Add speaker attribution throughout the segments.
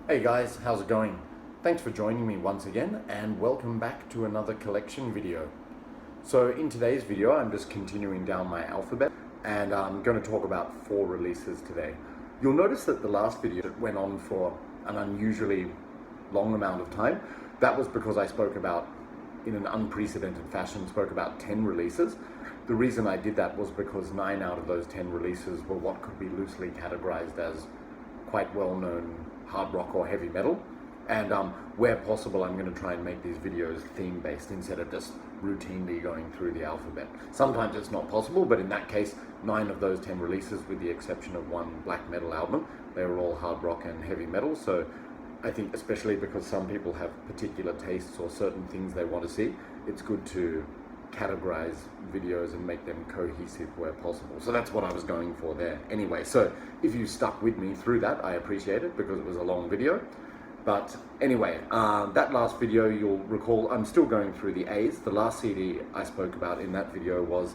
Speaker 1: Hey guys, how's it going? Thanks for joining me once again and welcome back to another collection video. So in today's video I'm just continuing down my alphabet and I'm going to talk about 4 releases today. You'll notice that the last video went on for an unusually long amount of time. That was because I spoke about, in an unprecedented fashion, spoke about 10 releases. The reason I did that was because 9 out of those 10 releases were what could be loosely categorized as quite well-known hard rock or heavy metal, and where possible I'm going to try and make these videos theme-based instead of just routinely going through the alphabet. Sometimes it's not possible, but in that case 9 of those 10 releases, with the exception of one black metal album, they were all hard rock and heavy metal. So I think, especially because some people have particular tastes or certain things they want to see, it's good to categorize videos and make them cohesive where possible. So that's what I was going for there. Anyway, so if you stuck with me through that, I appreciate it because it was a long video. But anyway, that last video, you'll recall, I'm still going through the A's. The last CD I spoke about in that video was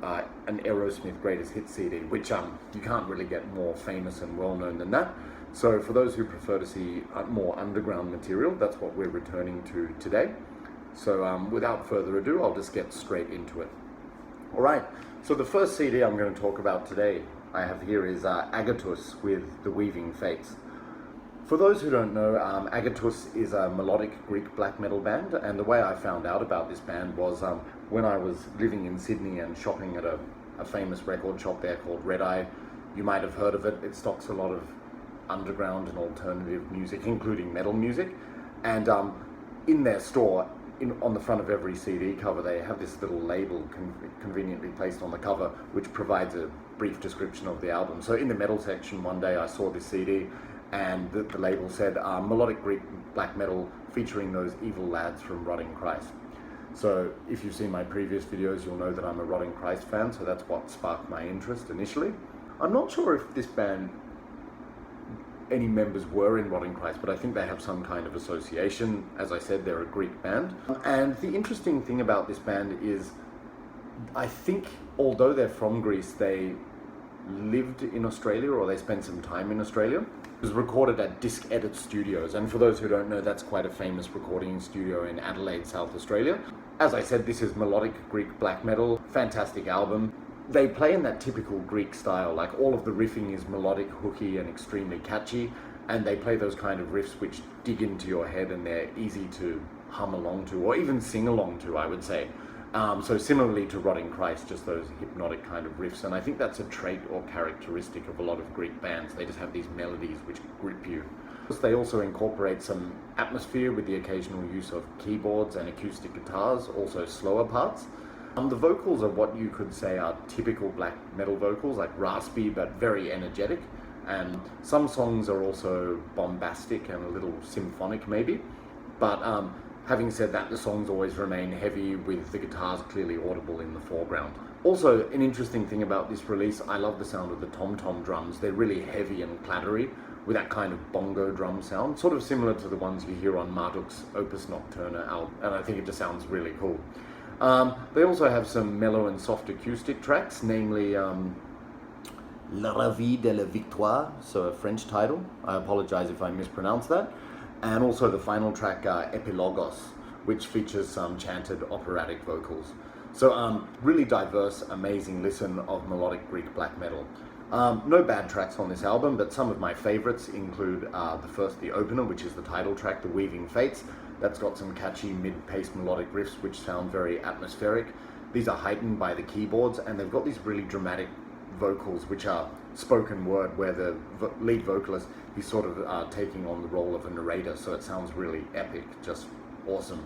Speaker 1: an Aerosmith Greatest Hits CD, which you can't really get more famous and well-known than that. So for those who prefer to see more underground material, that's what we're returning to today. So without further ado, I'll just get straight into it. All right, so the first CD I'm going to talk about today I have here is Agatus with The Weaving Fates. For those who don't know, Agatus is a melodic Greek black metal band, and the way I found out about this band was when I was living in Sydney and shopping at a famous record shop there called Red Eye. You might have heard of it. It stocks a lot of underground and alternative music, including metal music, and in their store, on the front of every CD cover, they have this little label conveniently placed on the cover, which provides a brief description of the album. So in the metal section one day I saw this CD, and the label said melodic Greek black metal featuring those evil lads from Rotting Christ. So if you've seen my previous videos, you'll know that I'm a Rotting Christ fan, so that's what sparked my interest initially. I'm not sure if this band, any members were in Rotting Christ, but I think they have some kind of association. As I said, they're a Greek band. And the interesting thing about this band is, I think, although they're from Greece, they lived in Australia, or they spent some time in Australia. It was recorded at Disc Edit Studios, and for those who don't know, that's quite a famous recording studio in Adelaide, South Australia. As I said, this is melodic Greek black metal, fantastic album. They play in that typical Greek style, like all of the riffing is melodic, hooky, and extremely catchy, and they play those kind of riffs which dig into your head and they're easy to hum along to, or even sing along to, I would say. So similarly to Rotting Christ, just those hypnotic kind of riffs, and I think that's a trait or characteristic of a lot of Greek bands. They just have these melodies which grip you. They also incorporate some atmosphere with the occasional use of keyboards and acoustic guitars, also slower parts. The vocals are what you could say are typical black metal vocals, like raspy but very energetic, and some songs are also bombastic and a little symphonic maybe, but having said that, the songs always remain heavy with the guitars clearly audible in the foreground. Also, an interesting thing about this release, I love the sound of the tom-tom drums. They're really heavy and clattery with that kind of bongo drum sound, sort of similar to the ones you hear on Marduk's Opus Nocturna album, and I think it just sounds really cool. They also have some mellow and soft acoustic tracks, namely La Ravie de la Victoire, so a French title. I apologize if I mispronounce that. And also the final track, Epilogos, which features some chanted operatic vocals. So really diverse, amazing listen of melodic Greek black metal. No bad tracks on this album, but some of my favorites include the opener, which is the title track, The Weaving Fates. That's got some catchy mid-paced melodic riffs which sound very atmospheric. These are heightened by the keyboards, and they've got these really dramatic vocals which are spoken word, where the lead vocalist is sort of taking on the role of a narrator, so it sounds really epic, just awesome.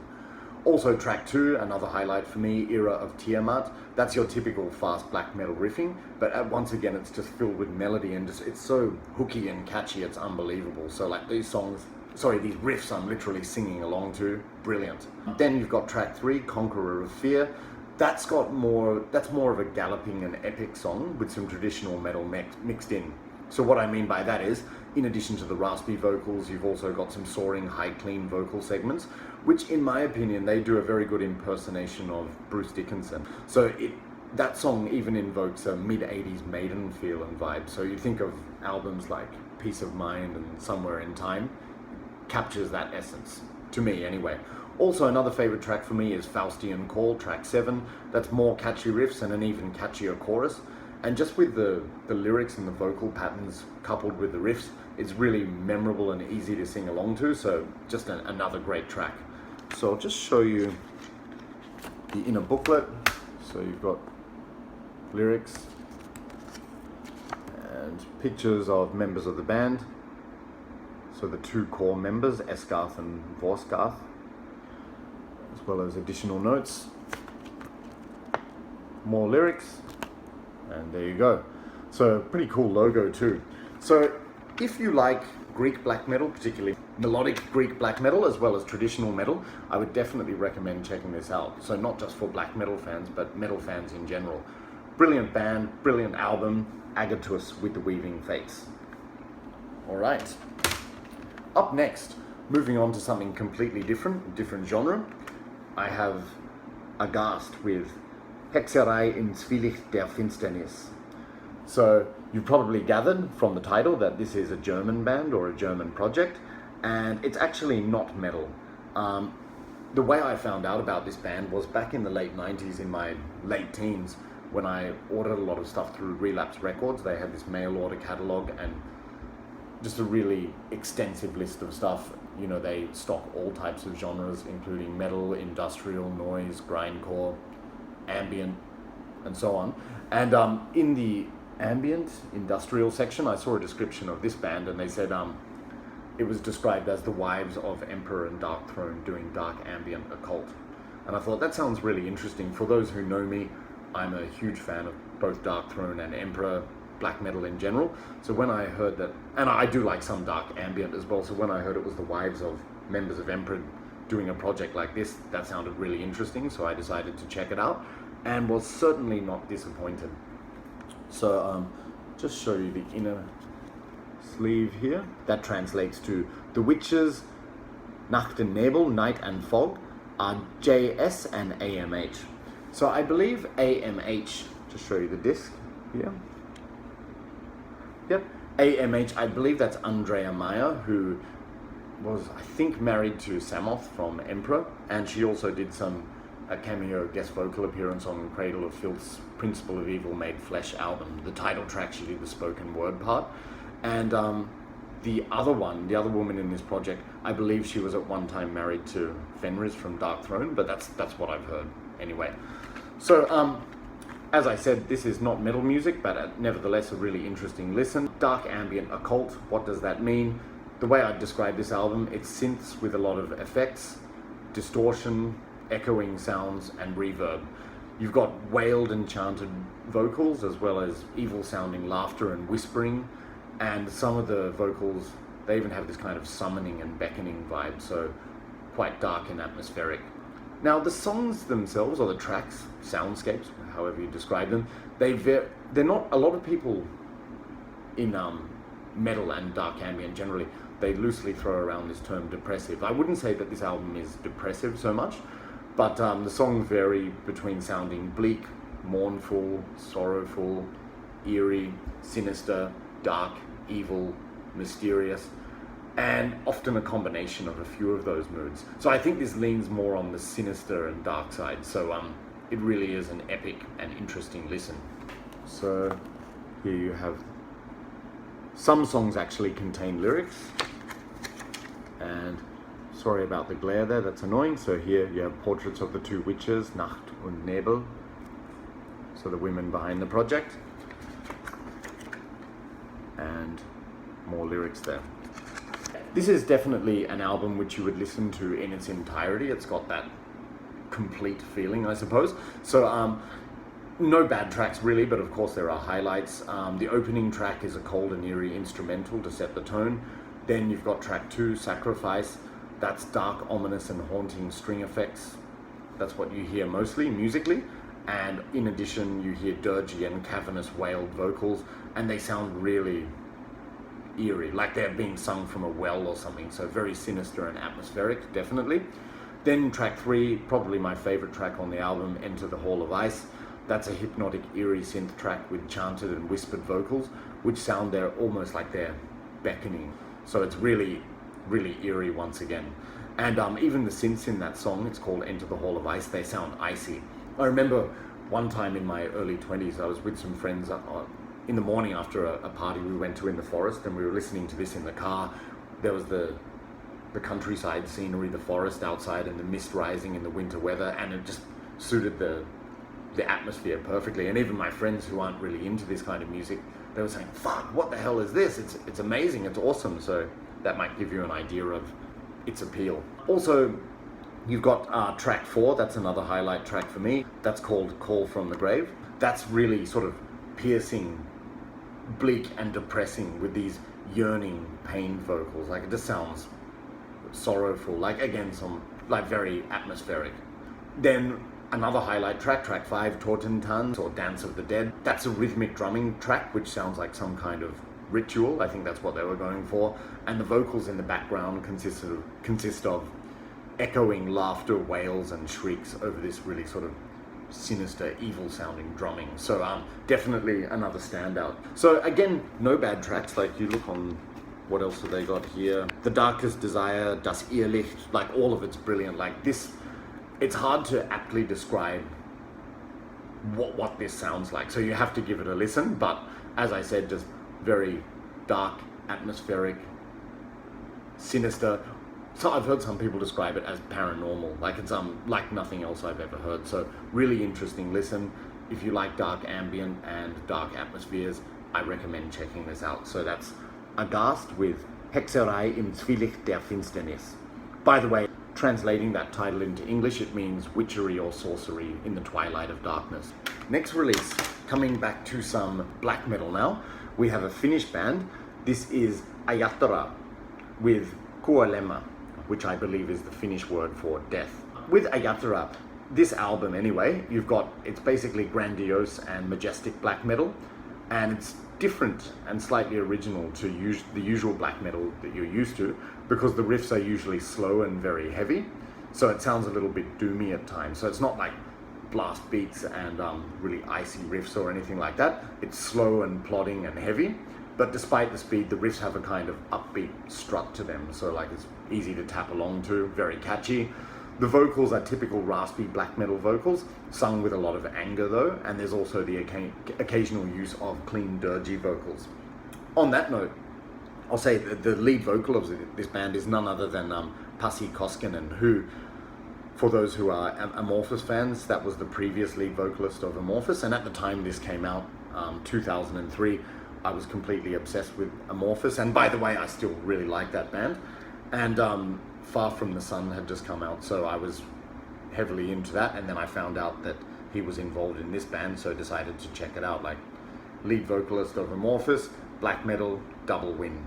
Speaker 1: Also track 2, another highlight for me, Era of Tiamat. That's your typical fast black metal riffing, but once again it's just filled with melody, and it's so hooky and catchy, it's unbelievable. So like these riffs I'm literally singing along to, brilliant. Then you've got track 3, Conqueror of Fear. That's more of a galloping and epic song with some traditional metal mixed in. So what I mean by that is, in addition to the raspy vocals, you've also got some soaring, high, clean vocal segments, which in my opinion, they do a very good impersonation of Bruce Dickinson. So that song even invokes a mid-80s Maiden feel and vibe. So you think of albums like Peace of Mind and Somewhere in Time, captures that essence, to me anyway. Also, another favorite track for me is Faustian Call, track 7. That's more catchy riffs and an even catchier chorus. And just with the lyrics and the vocal patterns coupled with the riffs, it's really memorable and easy to sing along to, so just another great track. So I'll just show you the inner booklet. So you've got lyrics and pictures of members of the band. So the 2 core members, Esgarth and Vorsgarth, as well as additional notes, more lyrics, and there you go. So pretty cool logo too. So if you like Greek black metal, particularly melodic Greek black metal as well as traditional metal, I would definitely recommend checking this out. So not just for black metal fans, but metal fans in general. Brilliant band, brilliant album, Agatus with the Weaving Fates. All right. Up next, moving on to something completely different genre, I have Aghast with Hexerae in Zwielicht der Finsternis. So you've probably gathered from the title that this is a German band or a German project, and it's actually not metal. The way I found out about this band was back in the late 90s, in my late teens, when I ordered a lot of stuff through Relapse Records. They had this mail order catalog and just a really extensive list of stuff. You know, they stock all types of genres, including metal, industrial, noise, grindcore, ambient, and so on. And in the ambient industrial section, I saw a description of this band, and they said it was described as the wives of Emperor and Darkthrone doing dark ambient occult. And I thought that sounds really interesting. For those who know me, I'm a huge fan of both Darkthrone and Emperor, black metal in general. So when I heard that, and I do like some dark ambient as well, so when I heard it was the wives of members of Emperor doing a project like this, that sounded really interesting, so I decided to check it out, and was certainly not disappointed. So just show you the inner sleeve here. That translates to The Witches, Nacht und Nebel, Night and Fog, are JS and AMH. So I believe AMH, just show you the disc here. Yep, AMH, I believe that's Andrea Meyer, who was, I think, married to Samoth from Emperor, and she also did a cameo guest vocal appearance on Cradle of Filth's Principle of Evil Made Flesh album. The title track, she did the spoken word part. And the other woman in this project, I believe she was at one time married to Fenris from Darkthrone, but that's what I've heard anyway. So, as I said, this is not metal music, but nevertheless a really interesting listen. Dark ambient occult, what does that mean? The way I'd describe this album, it's synths with a lot of effects, distortion, echoing sounds, and reverb. You've got wailed and chanted vocals, as well as evil sounding laughter and whispering, and some of the vocals, they even have this kind of summoning and beckoning vibe, so quite dark and atmospheric. Now the songs themselves, or the tracks, soundscapes, however you describe them, they're not, a lot of people in metal and dark ambient generally, they loosely throw around this term depressive. I wouldn't say that this album is depressive so much, but the songs vary between sounding bleak, mournful, sorrowful, eerie, sinister, dark, evil, mysterious, and often a combination of a few of those moods. So I think this leans more on the sinister and dark side, so it really is an epic and interesting listen. So here you have, some songs actually contain lyrics, and sorry about the glare there, that's annoying. So here you have portraits of the 2 witches, Nacht und Nebel, so the women behind the project, and more lyrics there. This is definitely an album which you would listen to in its entirety. It's got that complete feeling, I suppose. So no bad tracks really, but of course there are highlights. The opening track is a cold and eerie instrumental to set the tone. Then you've got track 2, Sacrifice. That's dark, ominous and haunting string effects. That's what you hear mostly musically. And in addition, you hear dirgy and cavernous wailed vocals, and they sound really eerie, like they're being sung from a well or something, so very sinister and atmospheric, definitely. Then track 3, probably my favorite track on the album, Enter the Hall of Ice. That's a hypnotic, eerie synth track with chanted and whispered vocals, which sound there almost like they're beckoning. So it's really really eerie once again. And even the synths in that song, it's called Enter the Hall of Ice, they sound icy. I remember one time in my early 20s, I was with some friends in the morning after a party we went to in the forest, and we were listening to this in the car. There was the countryside scenery, the forest outside, and the mist rising in the winter weather, and it just suited the atmosphere perfectly. And even my friends who aren't really into this kind of music, they were saying, fuck, what the hell is this? It's amazing, it's awesome. So that might give you an idea of its appeal. Also, you've got track 4, that's another highlight track for me. That's called Call from the Grave. That's really sort of piercing, bleak and depressing with these yearning, pained vocals. Like, it just sounds sorrowful, like, again, some like very atmospheric. Then another highlight track, track 5, Tortentans, or Dance of the Dead. That's a rhythmic drumming track which sounds like some kind of ritual. I think that's what they were going for. And the vocals in the background consist of echoing laughter, wails and shrieks over this really sort of sinister, evil sounding drumming. So definitely another standout. So again, no bad tracks. Like, you look on, what else have they got here? The Darkest Desire, Das Irrlicht, like all of it's brilliant. Like this, it's hard to aptly describe what this sounds like. So you have to give it a listen, but as I said, just very dark, atmospheric, sinister. So I've heard some people describe it as paranormal, like it's like nothing else I've ever heard. So really interesting listen. If you like dark ambient and dark atmospheres, I recommend checking this out. So that's Agatus with Hexerae im Zwielicht der Finsternis. By the way, translating that title into English, it means witchery or sorcery in the twilight of darkness. Next release, coming back to some black metal now, we have a Finnish band. This is Aatara with Kualalema, which I believe is the Finnish word for death. With Aatara, this album anyway, it's basically grandiose and majestic black metal, and it's different and slightly original to the usual black metal that you're used to, because the riffs are usually slow and very heavy, so it sounds a little bit doomy at times. So it's not like blast beats and really icy riffs or anything like that. It's slow and plodding and heavy, but despite the speed, the riffs have a kind of upbeat strut to them, so like it's easy to tap along to, very catchy. The vocals are typical raspy black metal vocals, sung with a lot of anger though, and there's also the occasional use of clean, dirgy vocals. On that note, I'll say that the lead vocal of this band is none other than Pasi Koskinen, who, for those who are Amorphous fans, that was the previous lead vocalist of Amorphous, and at the time this came out, 2003, I was completely obsessed with Amorphous, and by the way, I still really like that band. And Far From the Sun had just come out, so I was heavily into that, and then I found out that he was involved in this band, so I decided to check it out. Like, lead vocalist of Amorphous, black metal, double win.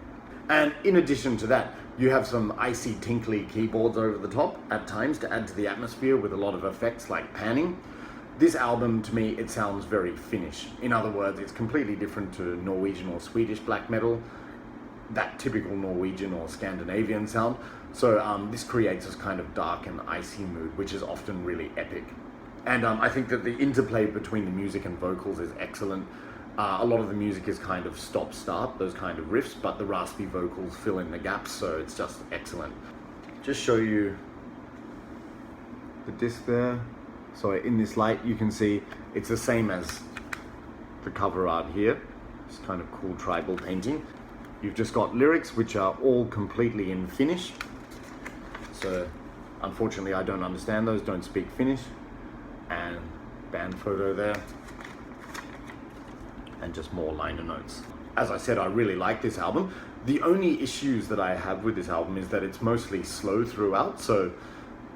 Speaker 1: And in addition to that, you have some icy, tinkly keyboards over the top at times to add to the atmosphere with a lot of effects like panning. This album, to me, it sounds very Finnish. In other words, it's completely different to Norwegian or Swedish black metal, that typical Norwegian or Scandinavian sound. So this creates this kind of dark and icy mood, which is often really epic. And I think that the interplay between the music and vocals is excellent. A lot of the music is kind of stop-start, those kind of riffs, but the raspy vocals fill in the gaps, so it's just excellent. Just show you the disc there. So in this light, you can see it's the same as the cover art here. It's kind of cool tribal painting. You've just got lyrics, which are all completely in Finnish. So unfortunately, I don't understand those, don't speak Finnish. And band photo there. And just more liner notes. As I said, I really like this album. The only issues that I have with this album is that it's mostly slow throughout. So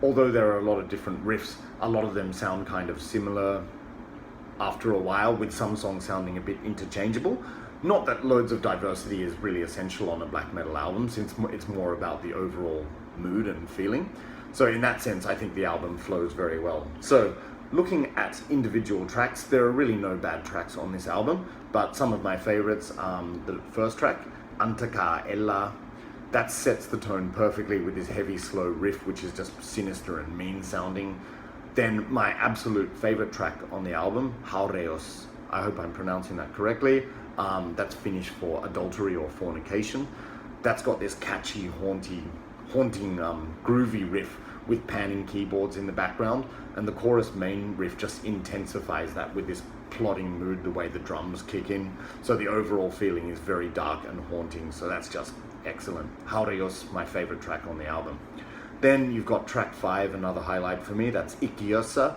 Speaker 1: although there are a lot of different riffs, a lot of them sound kind of similar after a while, with some songs sounding a bit interchangeable. Not that loads of diversity is really essential on a black metal album, since it's more about the overall mood and feeling. So in that sense, I think the album flows very well. So looking at individual tracks, there are really no bad tracks on this album, but some of my favorites, the first track, Antaka Ella, that sets the tone perfectly with this heavy, slow riff, which is just sinister and mean sounding. Then my absolute favorite track on the album, Haureos, I hope I'm pronouncing that correctly. That's Finnish for adultery or fornication. that's got this catchy, haunting, groovy riff with panning keyboards in the background, and the chorus main riff just intensifies that with this plodding mood, the way the drums kick in. So the overall feeling is very dark and haunting, so that's just excellent. Haurios, my favorite track on the album. Then you've got track 5, another highlight for me, that's Ikiosa.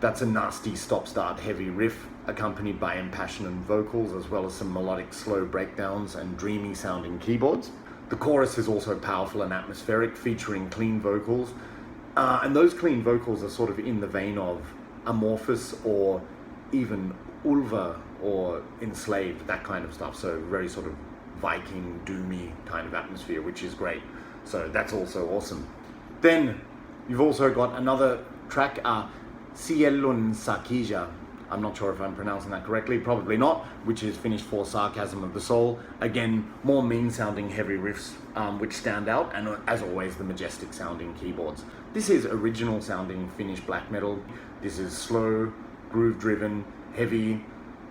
Speaker 1: That's a nasty stop-start heavy riff, accompanied by impassioned vocals, as well as some melodic slow breakdowns and dreamy sounding keyboards. The chorus is also powerful and atmospheric, featuring clean vocals. And those clean vocals are sort of in the vein of Amorphous or even Ulva or Enslaved, that kind of stuff. So very sort of Viking, doomy kind of atmosphere, which is great. So that's also awesome. Then you've also got another track, Cielun Sakija. I'm not sure if I'm pronouncing that correctly, probably not, which is Finnish for Sarcasm of the Soul. Again, more mean-sounding heavy riffs, which stand out, and as always, the majestic-sounding keyboards. This is original-sounding Finnish black metal. This is slow, groove-driven, heavy,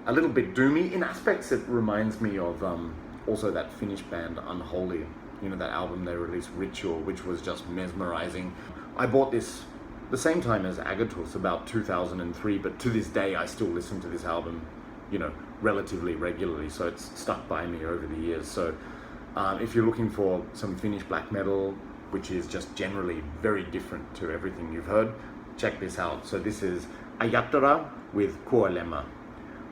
Speaker 1: a little bit doomy. In aspects, it reminds me of also that Finnish band Unholy. You know, that album they released, Ritual, which was just mesmerizing. I bought this the same time as Agatus, about 2003, but to this day I still listen to this album, you know, relatively regularly, so it's stuck by me over the years. So if you're looking for some Finnish black metal, which is just generally very different to everything you've heard, check this out. So this is Aatara with Kualalema.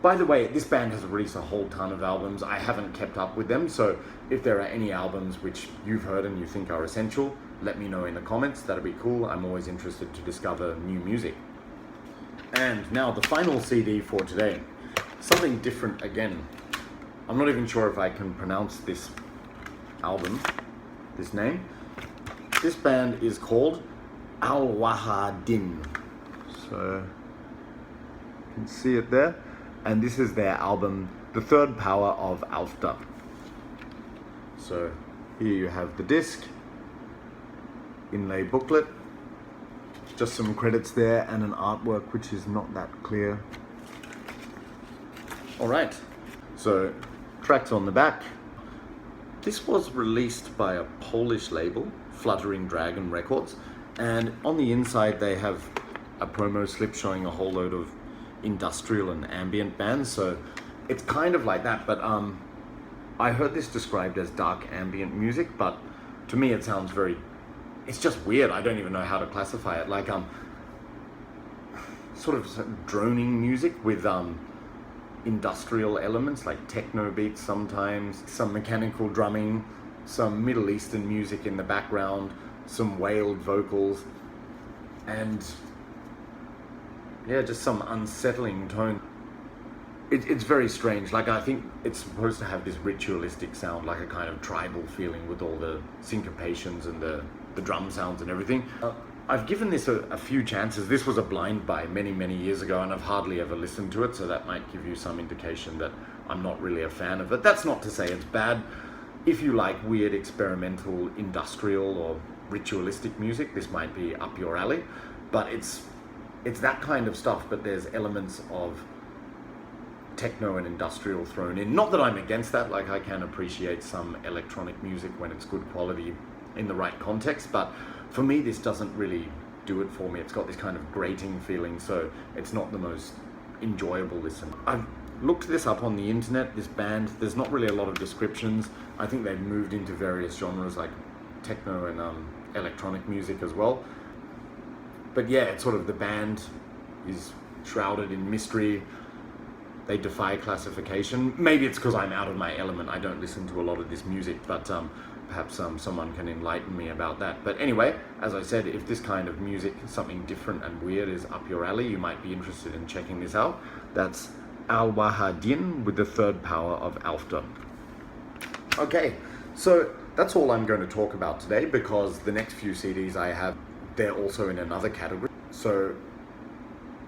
Speaker 1: By the way, this band has released a whole ton of albums. I haven't kept up with them, so if there are any albums which you've heard and you think are essential, let me know in the comments. That'd be cool. I'm always interested to discover new music. And now the final CD for today. Something different again. I'm not even sure if I can pronounce this album, this name. This band is called Al-Wahaar Dhin. So you can see it there. And this is their album, The Third Power of Alfta. So here you have the disc, inlay booklet, just some credits there and an artwork which is not that clear. Alright, so tracks on the back. This was released by a Polish label, Fluttering Dragon Records, and on the inside they have a promo slip showing a whole load of industrial and ambient bands, so it's kind of like that, but I heard this described as dark ambient music, but to me it sounds very, it's just weird. I don't even know how to classify it, like sort of droning music with industrial elements like techno beats sometimes, some mechanical drumming, some Middle Eastern music in the background, some wailed vocals, and yeah, just some unsettling tone. It's very strange. Like, I think it's supposed to have this ritualistic sound, like a kind of tribal feeling with all the syncopations and the drum sounds and everything. I've given this a few chances. This was a blind buy many years ago, and I've hardly ever listened to it, so that might give you some indication that I'm not really a fan of it. That's not to say it's bad. If you like weird experimental industrial or ritualistic music, this might be up your alley, but it's that kind of stuff, but there's elements of techno and industrial thrown in. Not that I'm against that, like I can appreciate some electronic music when it's good quality in the right context, but for me this doesn't really do it for me. It's got this kind of grating feeling, so it's not the most enjoyable listen. I've looked this up on the internet, this band. There's not really a lot of descriptions. I think they've moved into various genres like techno and electronic music as well. But yeah, it's sort of, the band is shrouded in mystery. They defy classification. Maybe it's because I'm out of my element. I don't listen to a lot of this music, but perhaps someone can enlighten me about that. But anyway, as I said, if this kind of music, something different and weird, is up your alley, you might be interested in checking this out. That's Al-Wahaar Dhin with The Third Power of Alfta. Okay, so that's all I'm going to talk about today, because the next few CDs I have, they're also in another category. So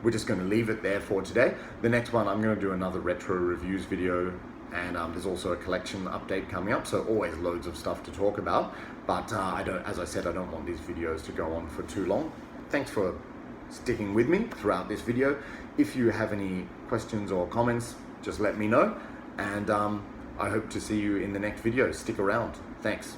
Speaker 1: we're just going to leave it there for today. The next one, I'm going to do another retro reviews video, and there's also a collection update coming up, so always loads of stuff to talk about. But as I said, I don't want these videos to go on for too long. Thanks for sticking with me throughout this video. If you have any questions or comments, just let me know, and I hope to see you in the next video. Stick around. Thanks.